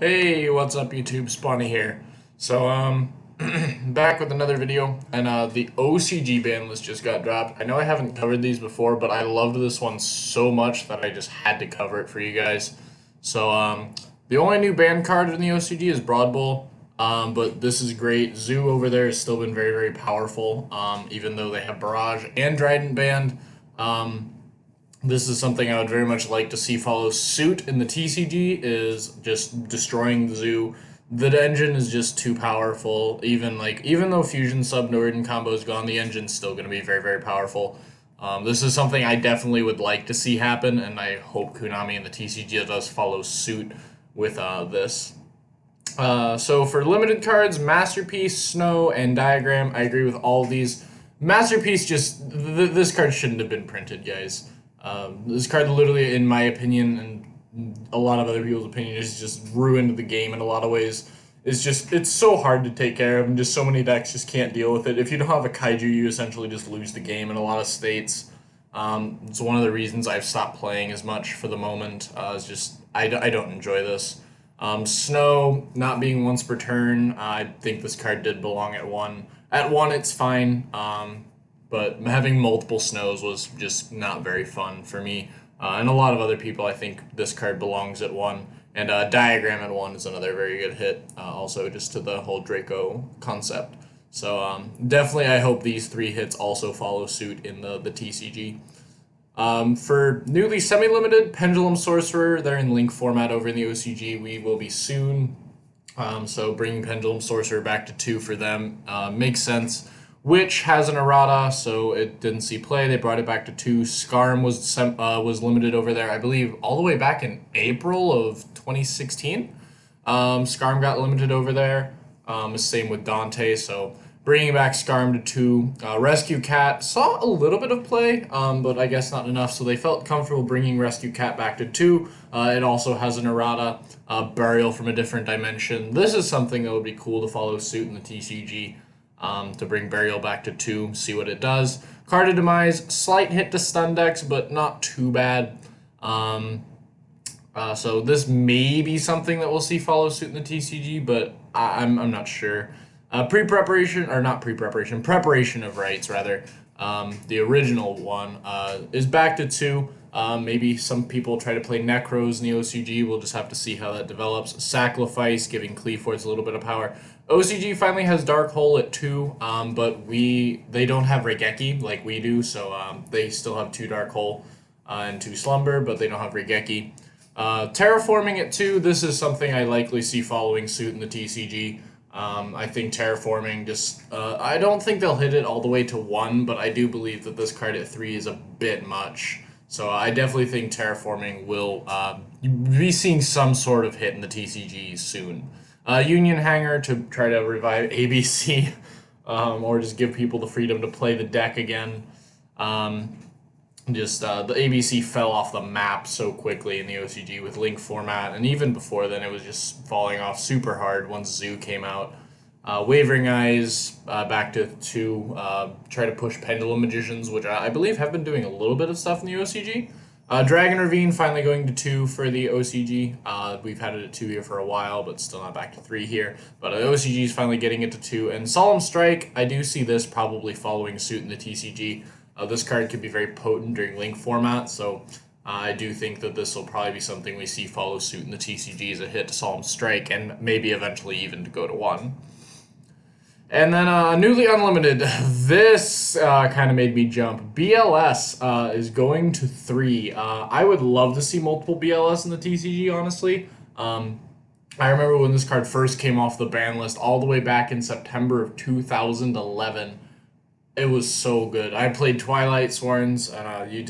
Hey, what's up YouTube? Spawny here. So, back with another video, and the OCG ban list just got dropped. I know I haven't covered these before, but I loved this one so much that I just had to cover it for you guys. So, the only new ban card in the OCG is Broad Bull, but this is great. Zoo over there has still been very, very powerful, even though they have Barrage and Trident banned. This is something I would very much like to see follow suit in the TCG, is just destroying the zoo. The engine is just too powerful. Even though Fusion Sub Norden combo is gone, the engine's still going to be very, very powerful. This is something I definitely would like to see happen, and I hope Konami and the TCG does follow suit with this. So for limited cards, Masterpiece, Snow, and Diagram, I agree with all of these. Masterpiece this card shouldn't have been printed, guys. This card literally, in my opinion, and a lot of other people's opinion, is just ruined the game in a lot of ways. It's so hard to take care of, and just so many decks just can't deal with it. If you don't have a Kaiju, you essentially just lose the game in a lot of states. It's one of the reasons I've stopped playing as much for the moment. I don't enjoy this. Snow not being once per turn, I think this card did belong at 1. At 1, it's fine. But having multiple snows was just not very fun for me. And a lot of other people, I think this card belongs at 1. And Diagram at 1 is another very good hit, also just to the whole Draco concept. So definitely I hope these 3 hits also follow suit in the TCG. For newly semi-limited, Pendulum Sorcerer, they're in link format over in the OCG. We will be soon. So bringing Pendulum Sorcerer back to 2 for them makes sense. Witch has an errata, so it didn't see play. They brought it back to 2. Skarm was limited over there, I believe, all the way back in April of 2016. Skarm got limited over there. Same with Dante, so bringing back Skarm to 2. Rescue Cat saw a little bit of play, but I guess not enough, so they felt comfortable bringing Rescue Cat back to 2. It also has an errata, Burial from a Different Dimension. This is something that would be cool to follow suit in the TCG. To bring Burial back to 2, see what it does. Card of Demise, slight hit to stun decks, but not too bad. So this may be something that we'll see follow suit in the TCG, but I'm not sure. Preparation of Rights, rather. The original one is back to 2. Maybe some people try to play Necros in the OCG. We'll just have to see how that develops. Sacrifice, giving Cleafords a little bit of power. OCG finally has Dark Hole at 2, but they don't have Regeki like we do, so they still have 2 Dark Hole and 2 Slumber, but they don't have Regeki. Terraforming at 2, this is something I likely see following suit in the TCG. I think Terraforming I don't think they'll hit it all the way to 1, but I do believe that this card at 3 is a bit much. So I definitely think Terraforming will be seeing some sort of hit in the TCG soon. Union Hanger to try to revive ABC, or just give people the freedom to play the deck again. The ABC fell off the map so quickly in the OCG with link format, and even before then it was just falling off super hard once Zoo came out. Wavering Eyes back to 2, try to push Pendulum Magicians, which I believe have been doing a little bit of stuff in the OCG. Dragon Ravine finally going to 2 for the OCG. We've had it at 2 here for a while, but still not back to 3 here. But the OCG is finally getting it to 2. And Solemn Strike, I do see this probably following suit in the TCG. This card could be very potent during link format, so I do think that this will probably be something we see follow suit in the TCG as a hit to Solemn Strike, and maybe eventually even to go to 1. And then newly unlimited, this kind of made me jump. BLS is going to 3. I would love to see multiple BLS in the TCG, honestly. I remember when this card first came off the ban list all the way back in September of 2011. It was so good. I played Twilight Sworns, and you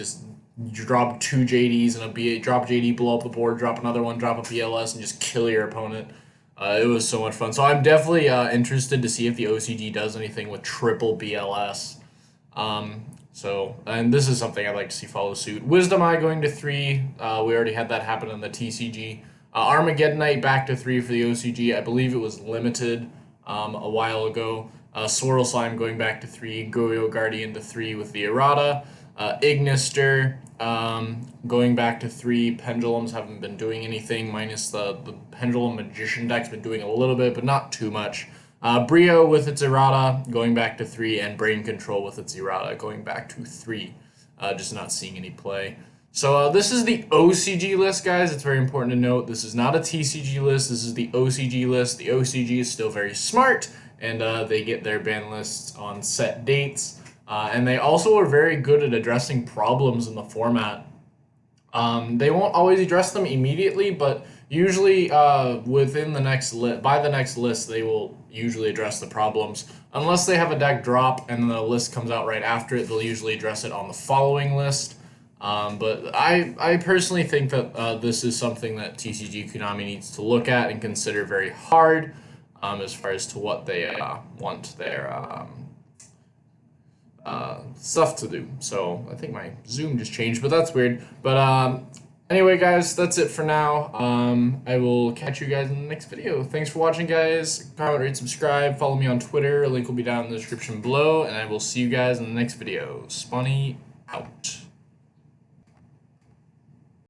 drop 2 JDs and a BA, drop JD, blow up the board, drop another one, drop a BLS, and just kill your opponent. It was so much fun. So I'm definitely interested to see if the OCG does anything with triple BLS. And this is something I'd like to see follow suit. Wisdom Eye going to 3. We already had that happen in the TCG. Armageddonite back to 3 for the OCG. I believe it was limited a while ago. Swirl Slime going back to 3. Goyo Guardian to 3 with the errata. Ignister, going back to 3. Pendulums haven't been doing anything, minus the Pendulum Magician deck's been doing a little bit, but not too much. Brio with its errata, going back to 3, and Brain Control with its errata, going back to 3. Just not seeing any play. So this is the OCG list, guys. It's very important to note this is not a TCG list. This is the OCG list. The OCG is still very smart, and they get their ban lists on set dates. And they also are very good at addressing problems in the format. They won't always address them immediately, but usually within the next by the next list, they will usually address the problems. Unless they have a deck drop and the list comes out right after it, they'll usually address it on the following list. But I personally think that this is something that TCG Konami needs to look at and consider very hard as far as to what they want their stuff to do. So I think my Zoom just changed, but that's weird. But anyway, guys, that's it for now. I will catch you guys in the next video. Thanks for watching, guys. Comment, rate, subscribe. Follow me on Twitter. Link will be down in the description below, and I will see you guys in the next video. Spawny out.